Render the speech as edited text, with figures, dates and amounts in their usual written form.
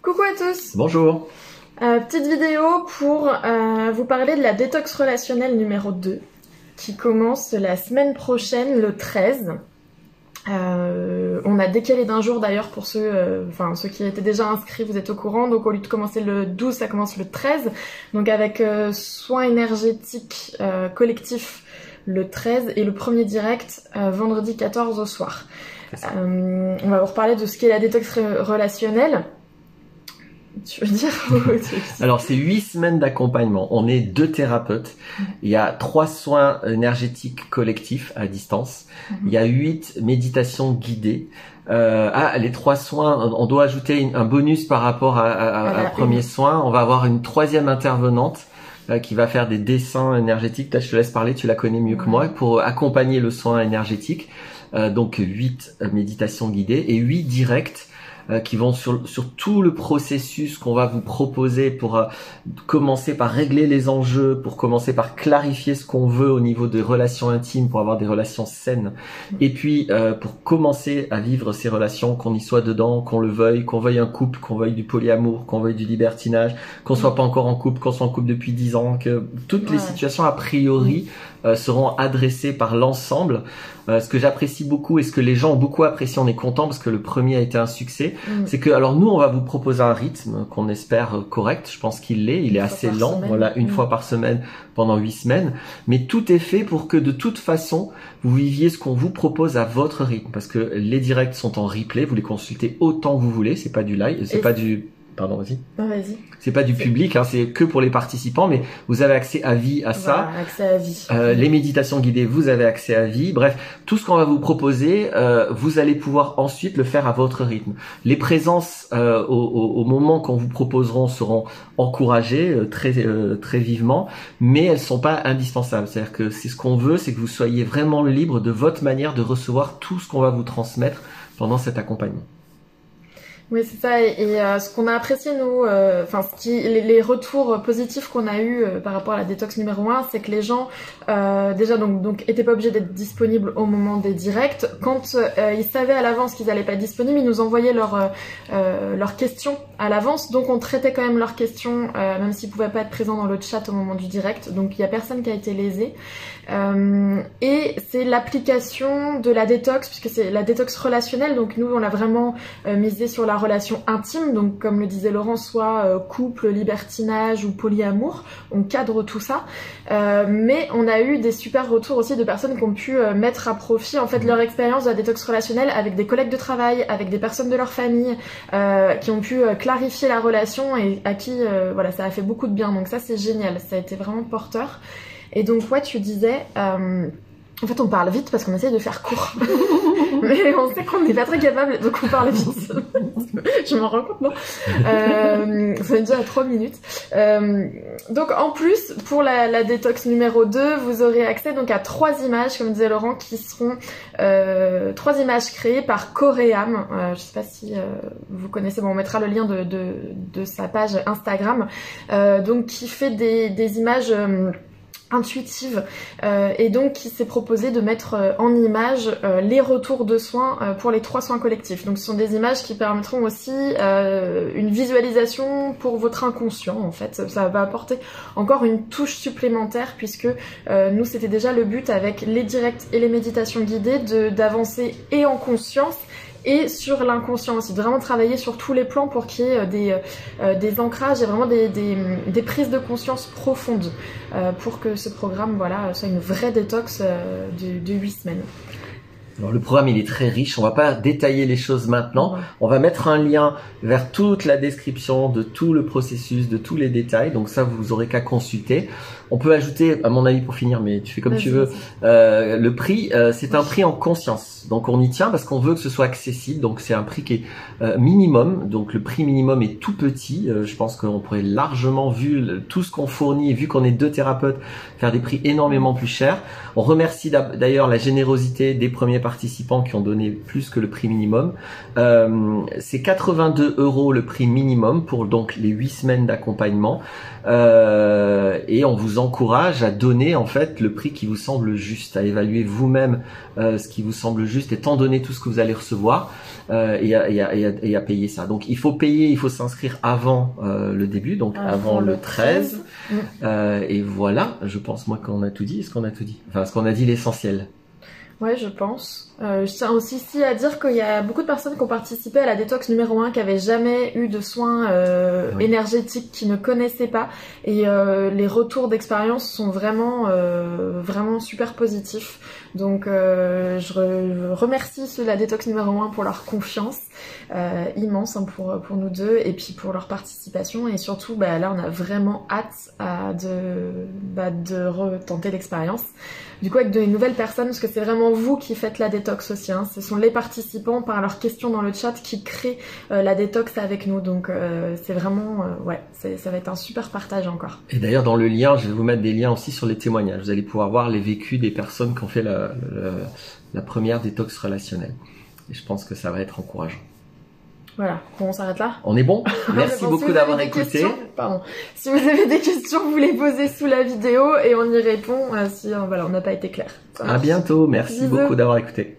Coucou à tous. Bonjour. Petite vidéo pour vous parler de la détox relationnelle numéro 2 qui commence la semaine prochaine, le 13. On a décalé d'un jour d'ailleurs pour ceux qui étaient déjà inscrits, vous êtes au courant. Donc au lieu de commencer le 12, ça commence le 13. Donc avec soins énergétiques collectifs le 13 et le premier direct vendredi 14 au soir. On va vous reparler de ce qu'est la détox relationnelle. Tu veux dire? Alors c'est 8 semaines d'accompagnement. On est 2 thérapeutes. Il y a 3 soins énergétiques collectifs à distance. Il y a 8 méditations guidées. Les 3 soins, on doit ajouter un bonus par rapport à premier soin. On va avoir une 3e intervenante qui va faire des dessins énergétiques. Là, je te laisse parler, tu la connais mieux que moi, pour accompagner le soin énergétique. Donc 8 méditations guidées et 8 directs qui vont sur tout le processus qu'on va vous proposer pour commencer par régler les enjeux, pour commencer par clarifier ce qu'on veut au niveau des relations intimes, pour avoir des relations saines, et puis pour commencer à vivre ces relations, qu'on y soit dedans, qu'on le veuille, qu'on veuille un couple, qu'on veuille du polyamour, qu'on veuille du libertinage, qu'on soit pas encore en couple, qu'on soit en couple depuis 10 ans, que toutes les situations a priori seront adressées par l'ensemble. Ce que j'apprécie beaucoup et ce que les gens ont beaucoup apprécié, on est content parce que le premier a été un succès, c'est que alors nous on va vous proposer un rythme qu'on espère correct, je pense qu'il l'est, il est assez lent, voilà, une fois par semaine pendant 8 semaines, mais tout est fait pour que de toute façon vous viviez ce qu'on vous propose à votre rythme, parce que les directs sont en replay, vous les consultez autant que vous voulez, c'est pas du live, c'est pas du... Pardon, vas-y. Non, vas-y. C'est pas du public, hein, c'est que pour les participants, mais vous avez accès à vie à ça. Voilà, accès à vie. Les méditations guidées, vous avez accès à vie. Bref, tout ce qu'on va vous proposer, vous allez pouvoir ensuite le faire à votre rythme. Les présences au moment qu'on vous proposeront seront encouragées très vivement, mais elles sont pas indispensables. C'est-à-dire que c'est ce qu'on veut, c'est que vous soyez vraiment libre de votre manière de recevoir tout ce qu'on va vous transmettre pendant cet accompagnement. Oui, c'est ça. Et ce qu'on a apprécié, nous, les retours positifs qu'on a eu par rapport à la détox numéro 1, c'est que les gens, déjà, donc étaient pas obligés d'être disponibles au moment des directs. Quand ils savaient à l'avance qu'ils allaient pas être disponibles, ils nous envoyaient leurs questions à l'avance. Donc, on traitait quand même leurs questions, même s'ils pouvaient pas être présents dans le chat au moment du direct. Donc, il y a personne qui a été lésé. Et c'est l'application de la détox, puisque c'est la détox relationnelle. Donc, nous, on a vraiment misé sur la relation intime, donc comme le disait Laurent, soit couple, libertinage ou polyamour, on cadre tout ça, mais on a eu des super retours aussi de personnes qui ont pu mettre à profit en fait leur expérience de la détox relationnelle avec des collègues de travail, avec des personnes de leur famille, qui ont pu clarifier la relation et à qui voilà, ça a fait beaucoup de bien, donc ça c'est génial, ça a été vraiment porteur. Et donc ouais, tu disais en fait, on parle vite parce qu'on essaye de faire court. Mais on sait qu'on n'est pas très capable, donc on parle vite. Je m'en rends compte, non? Ça est déjà à 3 minutes. Donc, en plus, pour la détox numéro 2, vous aurez accès donc à 3 images, comme disait Laurent, qui seront 3 images créées par Coréam. Je sais pas si vous connaissez, bon, on mettra le lien de sa page Instagram. Donc, qui fait des images... intuitive et donc qui s'est proposé de mettre en image les retours de soins pour les 3 soins collectifs. Donc ce sont des images qui permettront aussi une visualisation pour votre inconscient en fait. Ça va apporter encore une touche supplémentaire puisque nous c'était déjà le but avec les directs et les méditations guidées d'avancer et en conscience et sur l'inconscient aussi, de vraiment travailler sur tous les plans pour qu'il y ait des ancrages et vraiment des prises de conscience profondes pour que ce programme voilà, soit une vraie détox de 8 semaines. Alors, le programme il est très riche, on va pas détailler les choses maintenant, on va mettre un lien vers toute la description de tout le processus, de tous les détails, donc ça vous aurez qu'à consulter. On peut ajouter, à mon avis pour finir, mais tu fais comme tu veux, le prix, c'est un prix en conscience, donc on y tient parce qu'on veut que ce soit accessible, donc c'est un prix qui est minimum, donc le prix minimum est tout petit, je pense qu'on pourrait largement, vu tout ce qu'on fournit, vu qu'on est 2 thérapeutes, faire des prix énormément plus chers. On remercie d'ailleurs la générosité des premiers participants participants qui ont donné plus que le prix minimum. C'est 82 € le prix minimum pour donc les 8 semaines d'accompagnement. Et on vous encourage à donner en fait le prix qui vous semble juste, à évaluer vous-même ce qui vous semble juste, étant donné tout ce que vous allez recevoir, et à payer ça. Donc il faut payer, il faut s'inscrire avant le début, donc avant le 13. Et voilà, je pense moi qu'on a tout dit. Est-ce qu'on a tout dit? Enfin, est-ce qu'on a dit l'essentiel? Ouais, je pense. Je tiens aussi ici à dire qu'il y a beaucoup de personnes qui ont participé à la détox numéro 1 qui n'avaient jamais eu de soins énergétiques, qui ne connaissaient pas. Et les retours d'expérience sont vraiment, vraiment super positifs. Donc je remercie ceux de la détox numéro 1 pour leur confiance immense pour nous deux, et puis pour leur participation. Et surtout, là, on a vraiment hâte de retenter l'expérience. Du coup, avec de nouvelles personnes, parce que c'est vraiment vous qui faites la détox aussi. Hein. Ce sont les participants, par leurs questions dans le chat, qui créent la détox avec nous. Donc, c'est vraiment, ça va être un super partage encore. Et d'ailleurs, dans le lien, je vais vous mettre des liens aussi sur les témoignages. Vous allez pouvoir voir les vécus des personnes qui ont fait la première détox relationnelle. Et je pense que ça va être encourageant. Voilà, bon, on s'arrête là. On est bon. Merci beaucoup d'avoir écouté. Pardon. Si vous avez des questions, vous les posez sous la vidéo et on y répond si on n'a pas été clair. À bientôt. Merci beaucoup d'avoir écouté.